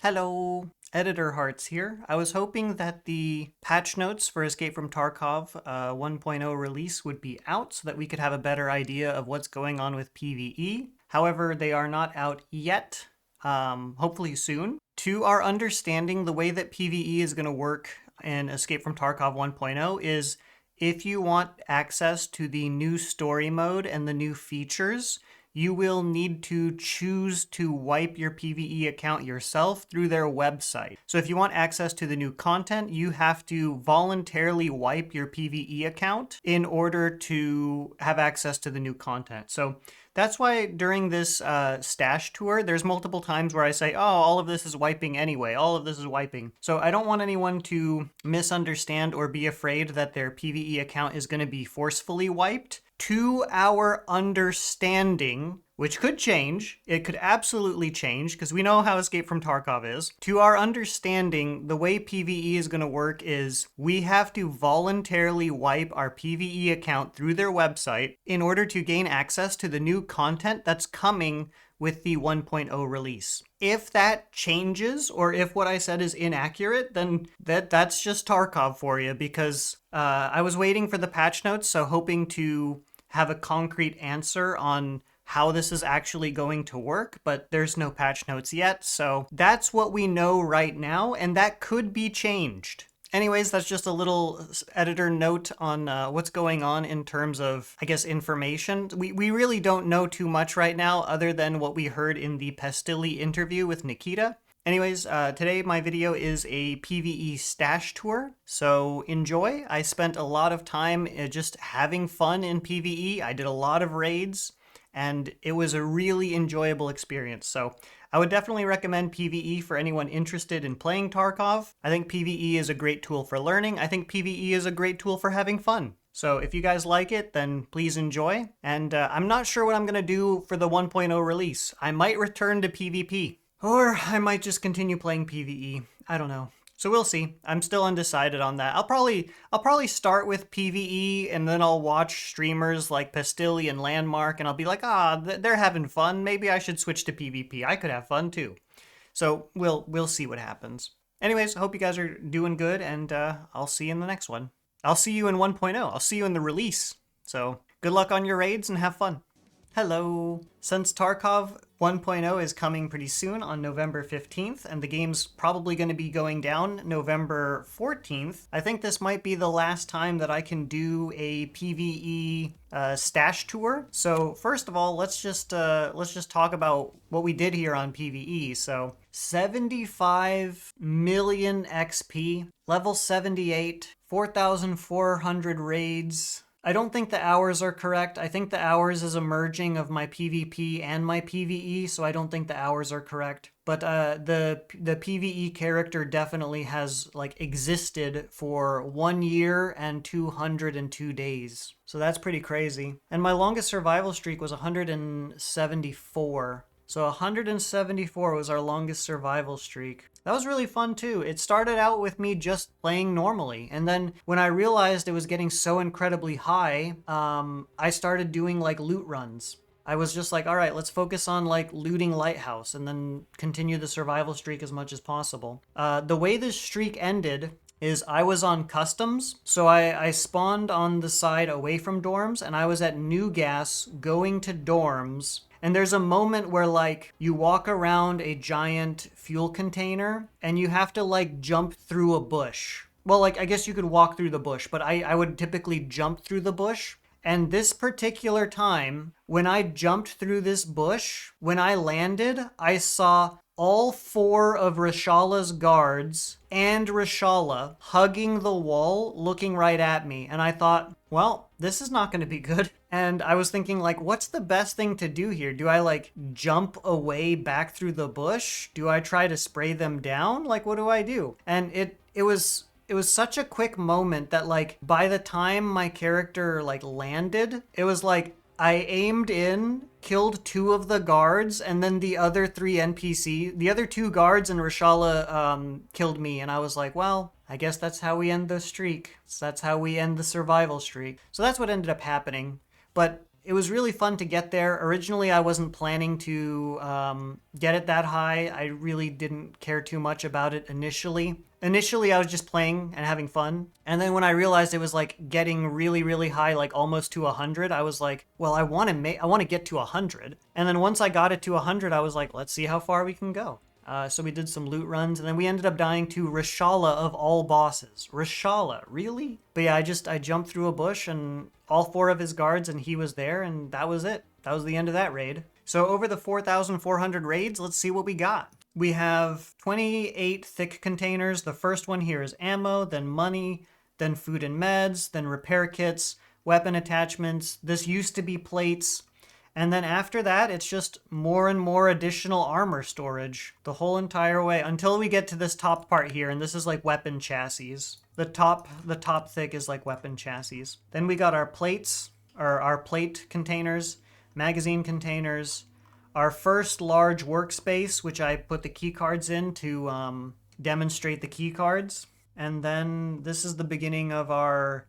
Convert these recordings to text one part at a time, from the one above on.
Hello, Editor Hearts here. I was hoping that the patch notes for Escape from Tarkov 1.0 release would be out so that we could have a better idea of what's going on with PvE. However, they are not out yet, hopefully soon. To our understanding, the way that PvE is going to work in Escape from Tarkov 1.0 is if you want access to the new story mode and the new features, you will need to choose to wipe your PvE account yourself through their website. So if you want access to the new content, you have to voluntarily wipe your PvE account in order to have access to the new content. So that's why during this stash tour, there's multiple times where I say, oh, all of this is wiping anyway. All of this is wiping. So I don't want anyone to misunderstand or be afraid that their PvE account is going to be forcefully wiped. To our understanding, which could change, it could absolutely change, because we know how Escape from Tarkov is. To our understanding, the way PvE is going to work is we have to voluntarily wipe our PvE account through their website in order to gain access to the new content that's coming with the 1.0 release. If that changes, or if what I said is inaccurate, then that's just Tarkov for you, because I was waiting for the patch notes, so hoping to have a concrete answer on how this is actually going to work, but there's no patch notes yet, so that's what we know right now, and that could be changed. Anyways, that's just a little editor note on what's going on in terms of, I guess, information. We really don't know too much right now other than what we heard in the Pestilli interview with Nikita. Anyways, today my video is a PvE stash tour, so enjoy. I spent a lot of time just having fun in PvE. I did a lot of raids, and it was a really enjoyable experience. So I would definitely recommend PvE for anyone interested in playing Tarkov. I think PvE is a great tool for learning. I think PvE is a great tool for having fun. So if you guys like it, then please enjoy. And I'm not sure what I'm going to do for the 1.0 release. I might return to PvP. Or I might just continue playing PvE. I don't know. So we'll see. I'm still undecided on that. I'll probably start with PvE, and then I'll watch streamers like Pestilli and Landmark, and I'll be like, they're having fun. Maybe I should switch to PvP. I could have fun too. So we'll see what happens. Anyways, I hope you guys are doing good, and I'll see you in the next one. I'll see you in 1.0. I'll see you in the release. So good luck on your raids and have fun. Hello! Since Tarkov 1.0 is coming pretty soon on November 15th, and the game's probably going to be going down November 14th, I think this might be the last time that I can do a PvE stash tour. So first of all, let's just talk about what we did here on PvE. So 75 million XP, level 78, 4,400 raids. I don't think the hours are correct. I think the hours is a merging of my PvP and my PvE, so I don't think the hours are correct. But the PvE character definitely has existed for 1 year and 202 days. So that's pretty crazy. And my longest survival streak was 174. So 174 was our longest survival streak. That was really fun too. It started out with me just playing normally, and then when I realized it was getting so incredibly high, I started doing loot runs. I was just like, all right, let's focus on looting Lighthouse and then continue the survival streak as much as possible. The way this streak ended is I was on customs, so I spawned on the side away from dorms, and I was at New Gas going to dorms. And there's a moment where you walk around a giant fuel container and you have to jump through a bush. Well, I guess you could walk through the bush, but I would typically jump through the bush. And this particular time, when I jumped through this bush, when I landed, I saw all 4 of Rashala's guards and Rashala hugging the wall, looking right at me. And I thought, well, this is not going to be good. And I was thinking, what's the best thing to do here? Do I, jump away back through the bush? Do I try to spray them down? What do I do? And it was such a quick moment that, by the time my character, landed, it was I aimed in, killed 2 of the guards, and then the other 3 the other 2 guards and Rashala killed me. And I was like, well, I guess that's how we end the streak. That's how we end the survival streak. So that's what ended up happening. But it was really fun to get there. Originally, I wasn't planning to get it that high. I really didn't care too much about it initially. Initially, I was just playing and having fun. And then when I realized it was like getting really, really high, like almost to 100, I was like, well, I want to get to 100. And then once I got it to 100, I was like, let's see how far we can go. So we did some loot runs, and then we ended up dying to Reshala of all bosses. Reshala, really? But yeah, I jumped through a bush and all 4 of his guards, and he was there, and that was it. That was the end of that raid. So over the 4,400 raids, let's see what we got. We have 28 thick containers. The first one here is ammo, then money, then food and meds, then repair kits, weapon attachments. This used to be plates. And then after that, it's just more and more additional armor storage the whole entire way until we get to this top part here, and this is like weapon chassis. The top thick is like weapon chassis. Then we got our plates, or our plate containers, magazine containers, our first large workspace, which I put the key cards in to demonstrate the key cards. And then this is the beginning of our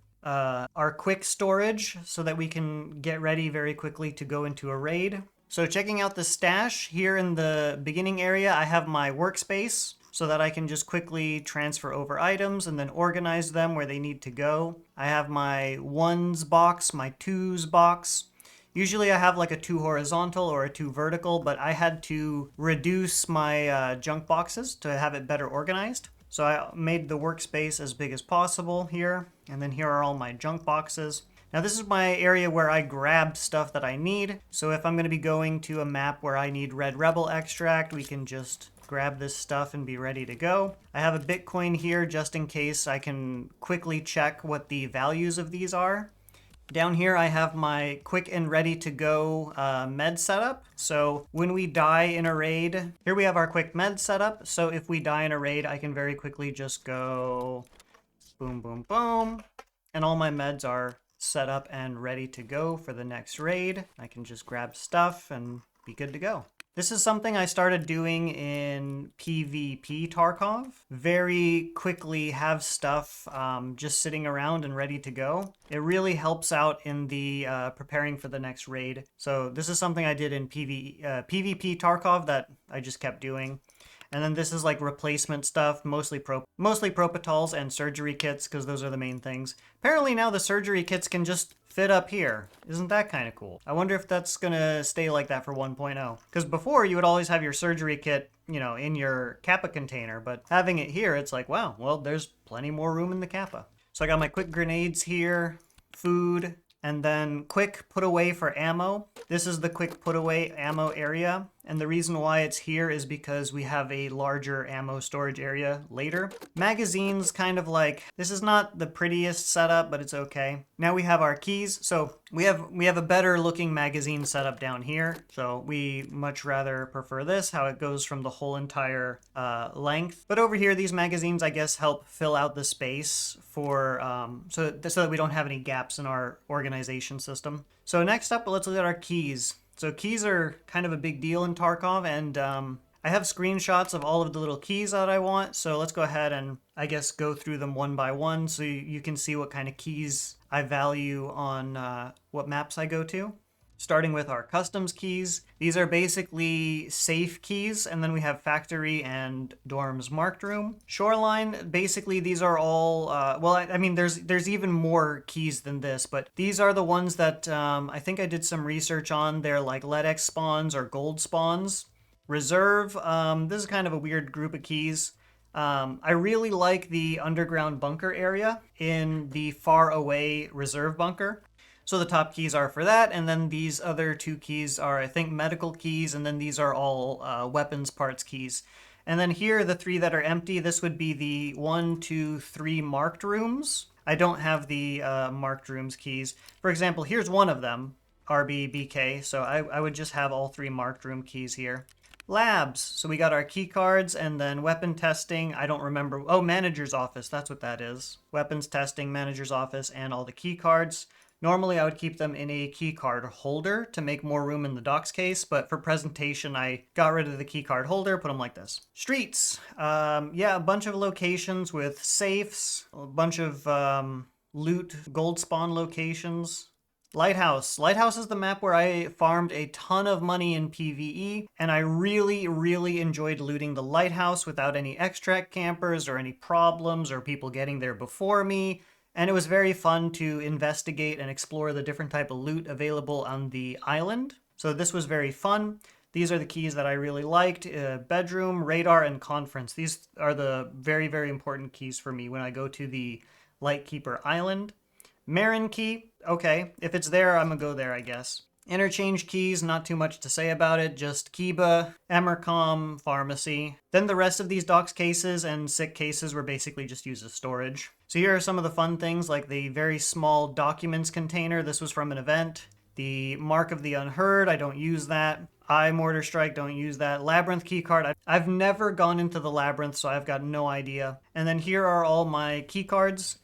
quick storage so that we can get ready very quickly to go into a raid. So checking out the stash here in the beginning area, I have my workspace so that I can just quickly transfer over items and then organize them where they need to go. I have my 1s box, my 2s box. Usually I have like a 2 horizontal or a 2 vertical, but I had to reduce my junk boxes to have it better organized. So I made the workspace as big as possible here, and then here are all my junk boxes. Now this is my area where I grabbed stuff that I need. So if I'm going to be going to a map where I need Red Rebel extract, we can just grab this stuff and be ready to go. I have a Bitcoin here just in case I can quickly check what the values of these are. Down here I have my quick and ready to go med setup. So when we die in a raid, here we have our quick med setup. So if we die in a raid, I can very quickly just go boom, boom, boom. And all my meds are set up and ready to go for the next raid. I can just grab stuff and be good to go. This is something I started doing in PvP Tarkov. Very quickly have stuff just sitting around and ready to go. It really helps out in the preparing for the next raid. So this is something I did in PvP Tarkov that I just kept doing. And then this is like replacement stuff, mostly propitals and surgery kits, because those are the main things. Apparently now the surgery kits can just fit up here. Isn't that kind of cool? I wonder if that's gonna stay like that for 1.0. Because before you would always have your surgery kit, you know, in your Kappa container, but having it here, it's like, wow, well, there's plenty more room in the Kappa. So I got my quick grenades here, food, and then quick put away for ammo. This is the quick put away ammo area. And the reason why it's here is because we have a larger ammo storage area later. Magazines, kind of like, this is not the prettiest setup, but it's okay. Now we have our keys. So we have a better looking magazine setup down here. So we much rather prefer this, how it goes from the whole entire length. But over here, these magazines, I guess, help fill out the space for, so that we don't have any gaps in our organization system. So next up, let's look at our keys. So keys are kind of a big deal in Tarkov, and I have screenshots of all of the little keys that I want. So let's go ahead and, I guess, go through them one by one so you can see what kind of keys I value on what maps I go to. Starting with our customs keys. These are basically safe keys, and then we have factory and dorms marked room. Shoreline, basically these are all, well, I mean, there's even more keys than this, but these are the ones that I think I did some research on. They're like LEDX spawns or gold spawns. Reserve, this is kind of a weird group of keys. I really like the underground bunker area in the far away reserve bunker. So the top keys are for that, and then these other 2 keys are, I think, medical keys, and then these are all weapons parts keys. And then here, the 3 that are empty, this would be the 1, 2, 3 marked rooms. I don't have the marked rooms keys. For example, here's one of them, RBBK, so I would just have all 3 marked room keys here. Labs, so we got our key cards, and then weapon testing, I don't remember, oh, manager's office, that's what that is. Weapons testing, manager's office, and all the key cards. Normally I would keep them in a keycard holder to make more room in the docs case, but for presentation I got rid of the keycard holder, put them like this. Streets, yeah, a bunch of locations with safes, a bunch of loot, gold spawn locations. Lighthouse. Lighthouse is the map where I farmed a ton of money in PvE, and I really, really enjoyed looting the lighthouse without any extract campers or any problems or people getting there before me. And it was very fun to investigate and explore the different type of loot available on the island. So this was very fun. These are the keys that I really liked. Bedroom, radar, and conference. These are the very, very important keys for me when I go to the Lightkeeper Island. Marin key, okay, if it's there, I'm gonna go there, I guess. Interchange keys, not too much to say about it, just Kiba, Emercom, Pharmacy. Then the rest of these docs cases and sick cases were basically just used as storage. So here are some of the fun things, like the very small documents container. This was from an event. The Mark of the Unheard, I don't use that. Mortar Strike, don't use that. Labyrinth keycard, I've never gone into the Labyrinth, so I've got no idea. And then here are all my keycards.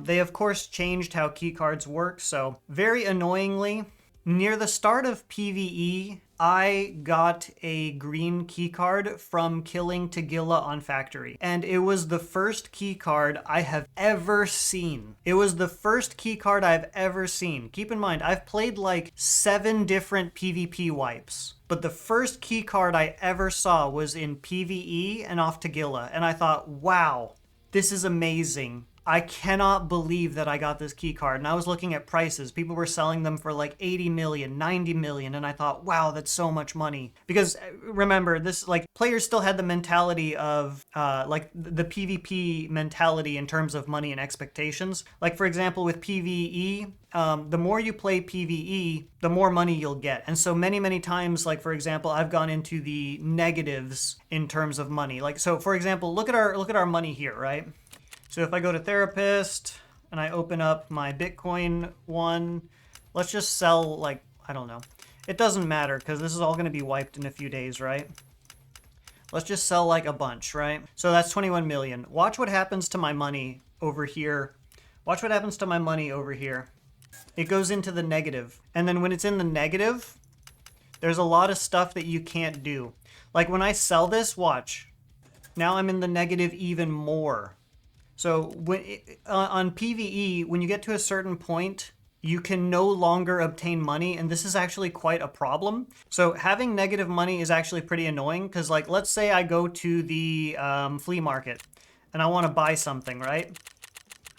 They, of course, changed how keycards work, so very annoyingly, near the start of PvE, I got a green keycard from killing Tagilla on Factory, and it was the first keycard I have ever seen. It was the first keycard I've ever seen. Keep in mind, I've played like 7 different PvP wipes, but the first keycard I ever saw was in PvE and off Tagilla, and I thought, wow, this is amazing. I cannot believe that I got this key card. And I was looking at prices. People were selling them for like 80 million, 90 million. And I thought, wow, that's so much money. Because remember, this, like, players still had the mentality of, like, the PvP mentality in terms of money and expectations. Like, for example, with PvE, the more you play PvE, the more money you'll get. And so many, many times, like, for example, I've gone into the negatives in terms of money. Like, so for example, look at our money here, right? So if I go to therapist and I open up my Bitcoin one, let's just sell, like, I don't know. It doesn't matter because this is all going to be wiped in a few days, right? Let's just sell like a bunch, right? So that's 21 million. Watch what happens to my money over here. Watch what happens to my money over here. It goes into the negative. And then when it's in the negative, there's a lot of stuff that you can't do. Like when I sell this, watch. Now I'm in the negative even more. So when on PvE, when you get to a certain point, you can no longer obtain money, and this is actually quite a problem. So having negative money is actually pretty annoying, because like, let's say I go to the flea market, and I want to buy something, right?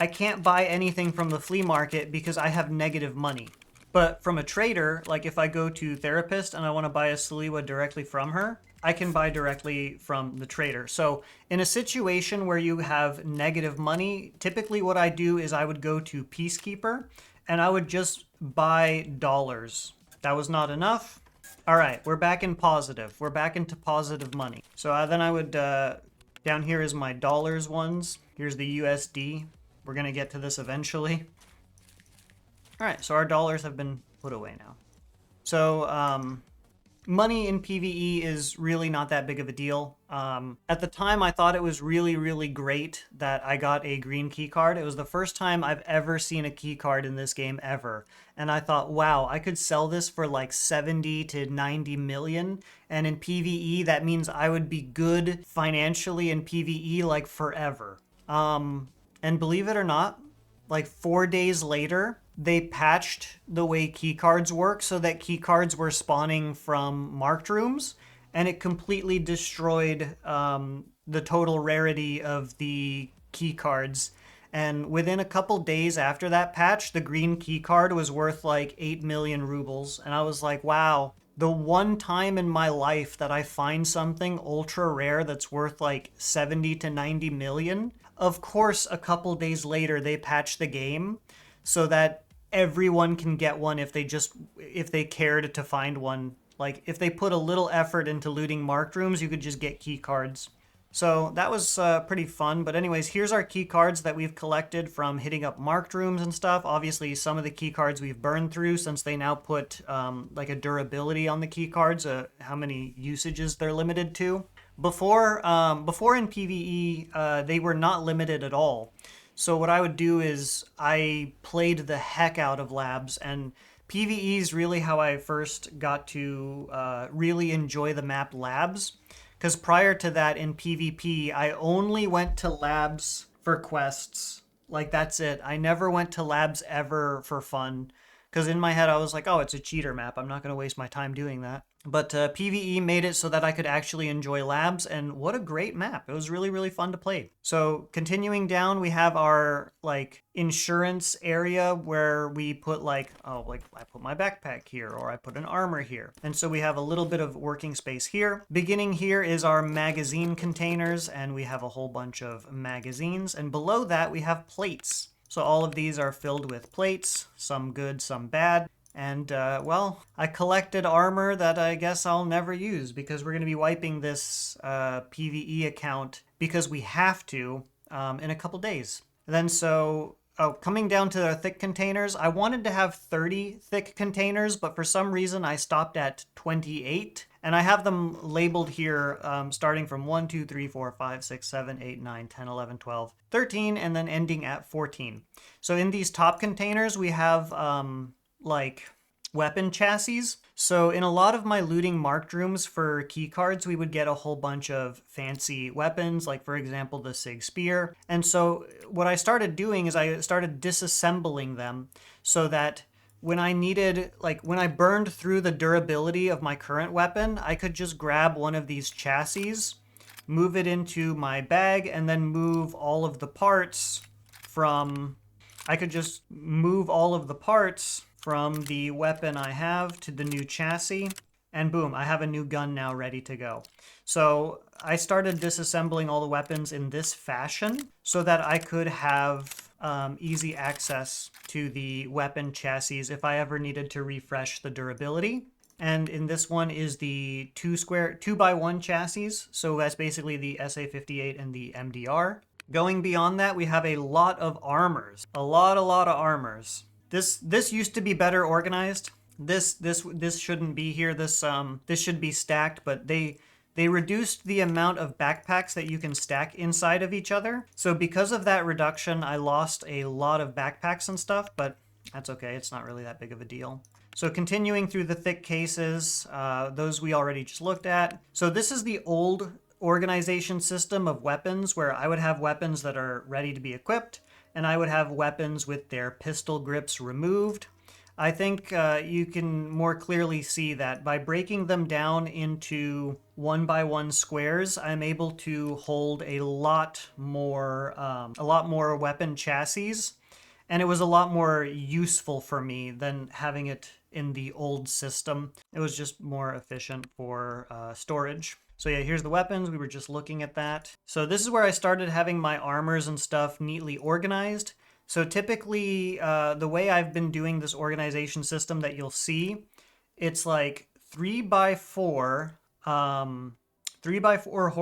I can't buy anything from the flea market because I have negative money. But from a trader, like if I go to therapist and I want to buy a Salewa directly from her, I can buy directly from the trader. So in a situation where you have negative money, typically what I do is I would go to Peacekeeper and I would just buy dollars. That was not enough. All right, we're back in positive. We're back into positive money. So then I would, down here is my dollars ones. Here's the USD. We're gonna get to this eventually. All right, so our dollars have been put away now. So, money in PvE is really not that big of a deal. At the time, I thought it was really, really great that I got a green key card. It was the first time I've ever seen a key card in this game ever. And I thought, wow, I could sell this for like 70 to 90 million. And in PvE, that means I would be good financially in PvE like forever. And believe it or not, like 4 days later, they patched the way keycards work so that keycards were spawning from marked rooms, and it completely destroyed the total rarity of the keycards. And within a couple days after that patch, the green keycard was worth like 8 million rubles. And I was like, wow, the one time in my life that I find something ultra rare that's worth like 70 to 90 million, of course, a couple days later, they patched the game so that everyone can get one if they cared to find one. Like if they put a little effort into looting marked rooms, you could just get key cards. So that was pretty fun. But anyways, here's our key cards that we've collected from hitting up marked rooms and stuff. Obviously, some of the key cards we've burned through since they now put like a durability on the key cards, how many usages they're limited to. Before in PvE, they were not limited at all. So what I would do is I played the heck out of labs, and PvE is really how I first got to really enjoy the map labs. Because prior to that in PvP, I only went to labs for quests. Like that's it. I never went to labs ever for fun. because in my head I was like, oh, it's a cheater map. I'm not going to waste my time doing that. But PvE made it so that I could actually enjoy labs, and what a great map. It was really, really fun to play. So continuing down, we have our like insurance area where we put like, oh, like I put my backpack here, or I put an armor here. And so we have a little bit of working space here. Beginning here is our magazine containers, and we have a whole bunch of magazines. And below that, we have plates. So all of these are filled with plates, some good, some bad. And, well, I collected armor that I guess I'll never use because we're going to be wiping this PvE account because we have to in a couple days. Then coming down to the thick containers, I wanted to have 30 thick containers, but for some reason I stopped at 28. And I have them labeled here starting from 1, 2, 3, 4, 5, 6, 7, 8, 9, 10, 11, 12, 13, and then ending at 14. So in these top containers, we have like weapon chassis. So in a lot of my looting marked rooms for keycards, we would get a whole bunch of fancy weapons, like for example, the Sig Spear. And so what I started doing is I started disassembling them so that when I needed, like when I burned through the durability of my current weapon, I could just grab one of these chassis, move it into my bag, and then move all of the parts from, I could just move all of the parts from the weapon I have to the new chassis, and boom, I have a new gun now ready to go. So I started disassembling all the weapons in this fashion so that I could have easy access to the weapon chassis if I ever needed to refresh the durability. And in this one is the 2x1 chassis, so that's basically the SA-58 and the MDR. Going beyond that, we have a lot of armors. A lot of armors. This used to be better organized. This shouldn't be here. This should be stacked, but they reduced the amount of backpacks that you can stack inside of each other. So because of that reduction, I lost a lot of backpacks and stuff, but that's okay. It's not really that big of a deal. So continuing through the thick cases, those we already just looked at. So this is the old organization system of weapons where I would have weapons that are ready to be equipped, and I would have weapons with their pistol grips removed. I think you can more clearly see that by breaking them down into 1x1 squares, I'm able to hold a lot more weapon chassis, and it was a lot more useful for me than having it in the old system. It was just more efficient for storage. So yeah, here's the weapons. We were just looking at that. So this is where I started having my armors and stuff neatly organized. So typically, the way I've been doing this organization system that you'll see, it's like 3x4, 3x4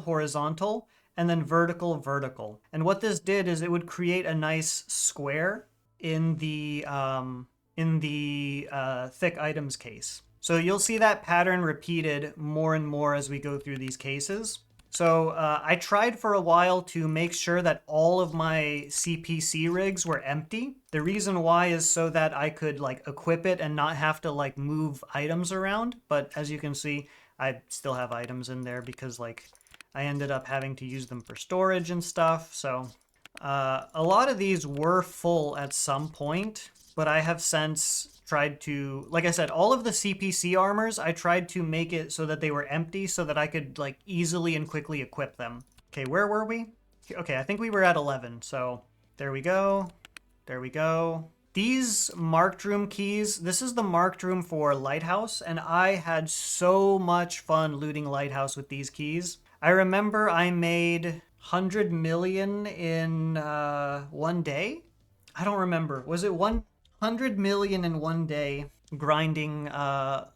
horizontal, and then vertical. And what this did is it would create a nice square in the thick items case. So you'll see that pattern repeated more and more as we go through these cases. So I tried for a while to make sure that all of my CPC rigs were empty. The reason why is so that I could like equip it and not have to like move items around. But as you can see, I still have items in there because like I ended up having to use them for storage and stuff. So a lot of these were full at some point, but I have since tried to, like I said, all of the CPC armors, I tried to make it so that they were empty so that I could like easily and quickly equip them. Okay, where were we? Okay, I think we were at 11. So there we go. There we go. These marked room keys, this is the marked room for Lighthouse, and I had so much fun looting Lighthouse with these keys. I remember I made 100 million in one day. I don't remember. Was it 100 million in one day grinding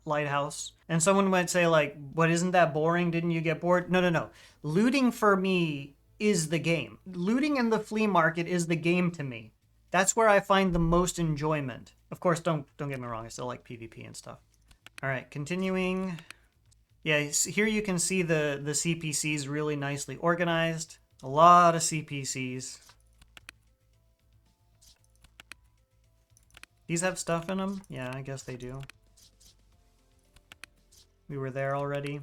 Lighthouse? And someone might say like, but isn't that boring? Didn't you get bored? No. Looting for me is the game. Looting in the flea market is the game to me. That's where I find the most enjoyment. Of course, don't get me wrong. I still like PvP and stuff. All right, continuing. Yeah, here you can see the CPCs really nicely organized. A lot of CPCs. These have stuff in them? Yeah, I guess they do. We were there already.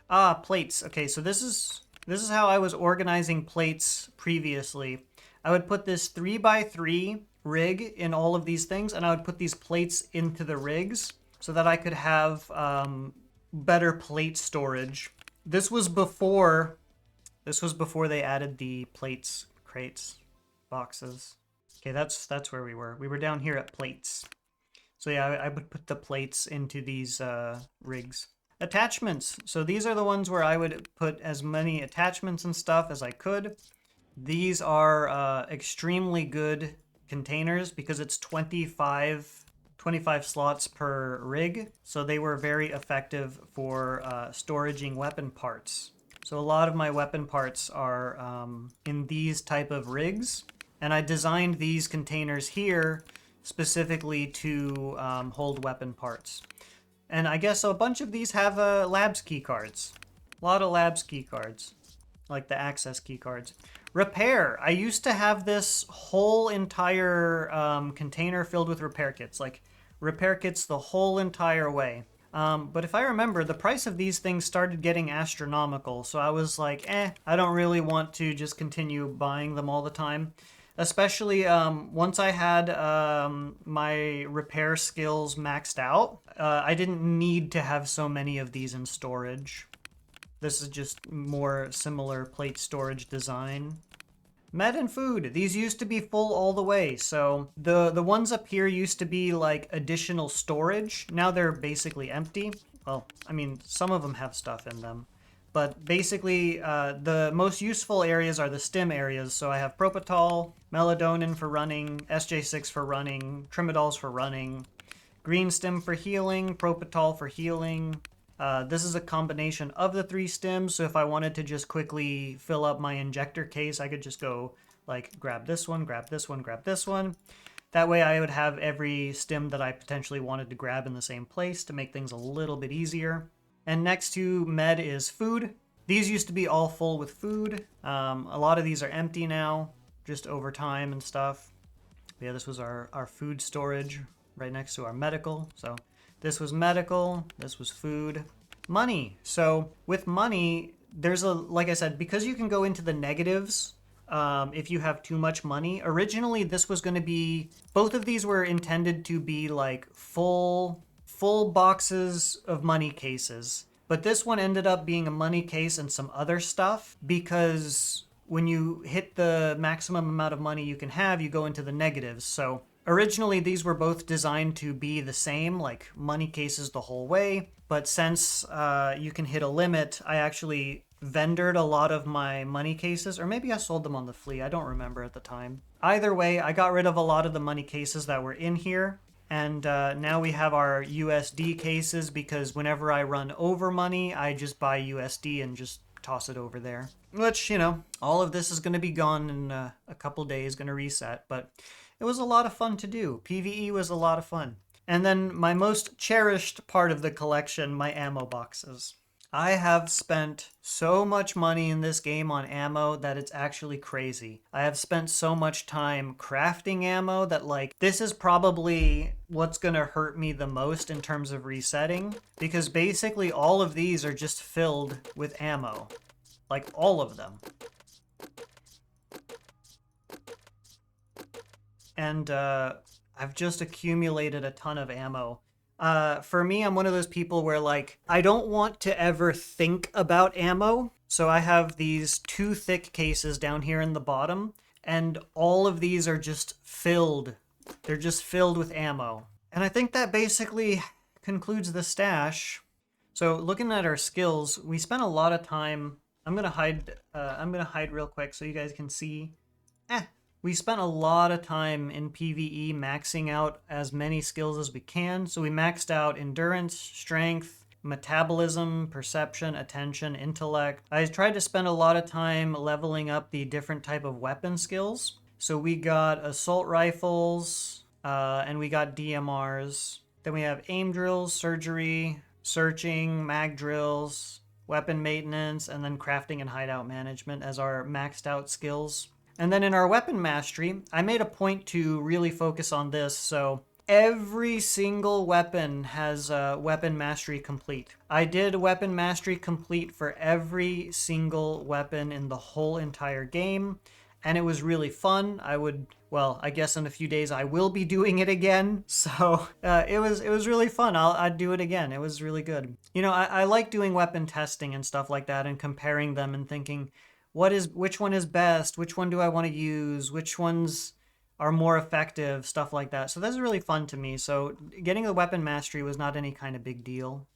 Ah, plates. Okay, so this is how I was organizing plates previously. I would put this 3x3 rig in all of these things, and I would put these plates into the rigs so that I could have better plate storage. This was before they added the plates, crates, boxes. Okay, that's where we were. We were down here at plates. So yeah, I would put the plates into these rigs. Attachments. So these are the ones where I would put as many attachments and stuff as I could. These are extremely good containers because it's 25 slots per rig. So they were very effective for storaging weapon parts. So a lot of my weapon parts are in these type of rigs. And I designed these containers here specifically to hold weapon parts. And I guess a bunch of these have labs key cards. A lot of labs key cards, like the access key cards. Repair. I used to have this whole entire container filled with repair kits, like repair kits the whole entire way. But if I remember, the price of these things started getting astronomical, so I was like, I don't really want to just continue buying them all the time. Especially once I had my repair skills maxed out, I didn't need to have so many of these in storage. This is just more similar plate storage design. Med and food. These used to be full all the way. So the ones up here used to be like additional storage. Now they're basically empty. Well, I mean, some of them have stuff in them. But basically, the most useful areas are the stim areas. So I have Propofol, Melatonin for running, SJ6 for running, Trimidols for running, Green Stim for healing, Propofol for healing. This is a combination of the 3 stims. So if I wanted to just quickly fill up my injector case, I could just go like grab this one, grab this one, grab this one. That way I would have every stim that I potentially wanted to grab in the same place to make things a little bit easier. And next to med is food. These used to be all full with food. A lot of these are empty now, just over time and stuff. But yeah, this was our food storage right next to our medical. So this was medical, this was food. Money. So with money, there's like I said, because you can go into the negatives if you have too much money. Originally, this was going to be, both of these were intended to be like full boxes of money cases. But this one ended up being a money case and some other stuff because when you hit the maximum amount of money you can have, you go into the negatives. So originally these were both designed to be the same, like money cases the whole way. But since you can hit a limit, I actually vendored a lot of my money cases, or maybe I sold them on the flea. I don't remember at the time. Either way, I got rid of a lot of the money cases that were in here. And now we have our USD cases because whenever I run over money, I just buy USD and just toss it over there. Which, you know, all of this is going to be gone in a couple days, going to reset. But it was a lot of fun to do. PvE was a lot of fun. And then my most cherished part of the collection, my ammo boxes. I have spent so much money in this game on ammo that it's actually crazy. I have spent so much time crafting ammo that, like, this is probably what's gonna hurt me the most in terms of resetting, because basically all of these are just filled with ammo. Like, all of them. And I've just accumulated a ton of ammo. For me, I'm one of those people where, like, I don't want to ever think about ammo. So I have these 2 thick cases down here in the bottom, and all of these are just filled. They're just filled with ammo. And I think that basically concludes the stash. So looking at our skills, we spent a lot of time. I'm gonna hide real quick so you guys can see. We spent a lot of time in PvE maxing out as many skills as we can. So we maxed out endurance, strength, metabolism, perception, attention, intellect. I tried to spend a lot of time leveling up the different type of weapon skills. So we got assault rifles, and we got DMRs. Then we have aim drills, surgery, searching, mag drills, weapon maintenance, and then crafting and hideout management as our maxed out skills. And then in our weapon mastery, I made a point to really focus on this, so every single weapon has weapon mastery complete. I did weapon mastery complete for every single weapon in the whole entire game, and it was really fun. Well, I guess in a few days I will be doing it again. So it was really fun. I'd do it again. It was really good. You know, I like doing weapon testing and stuff like that and comparing them and thinking, which one is best? Which one do I want to use? Which ones are more effective? Stuff like that. So that's really fun to me. So getting the weapon mastery was not any kind of big deal.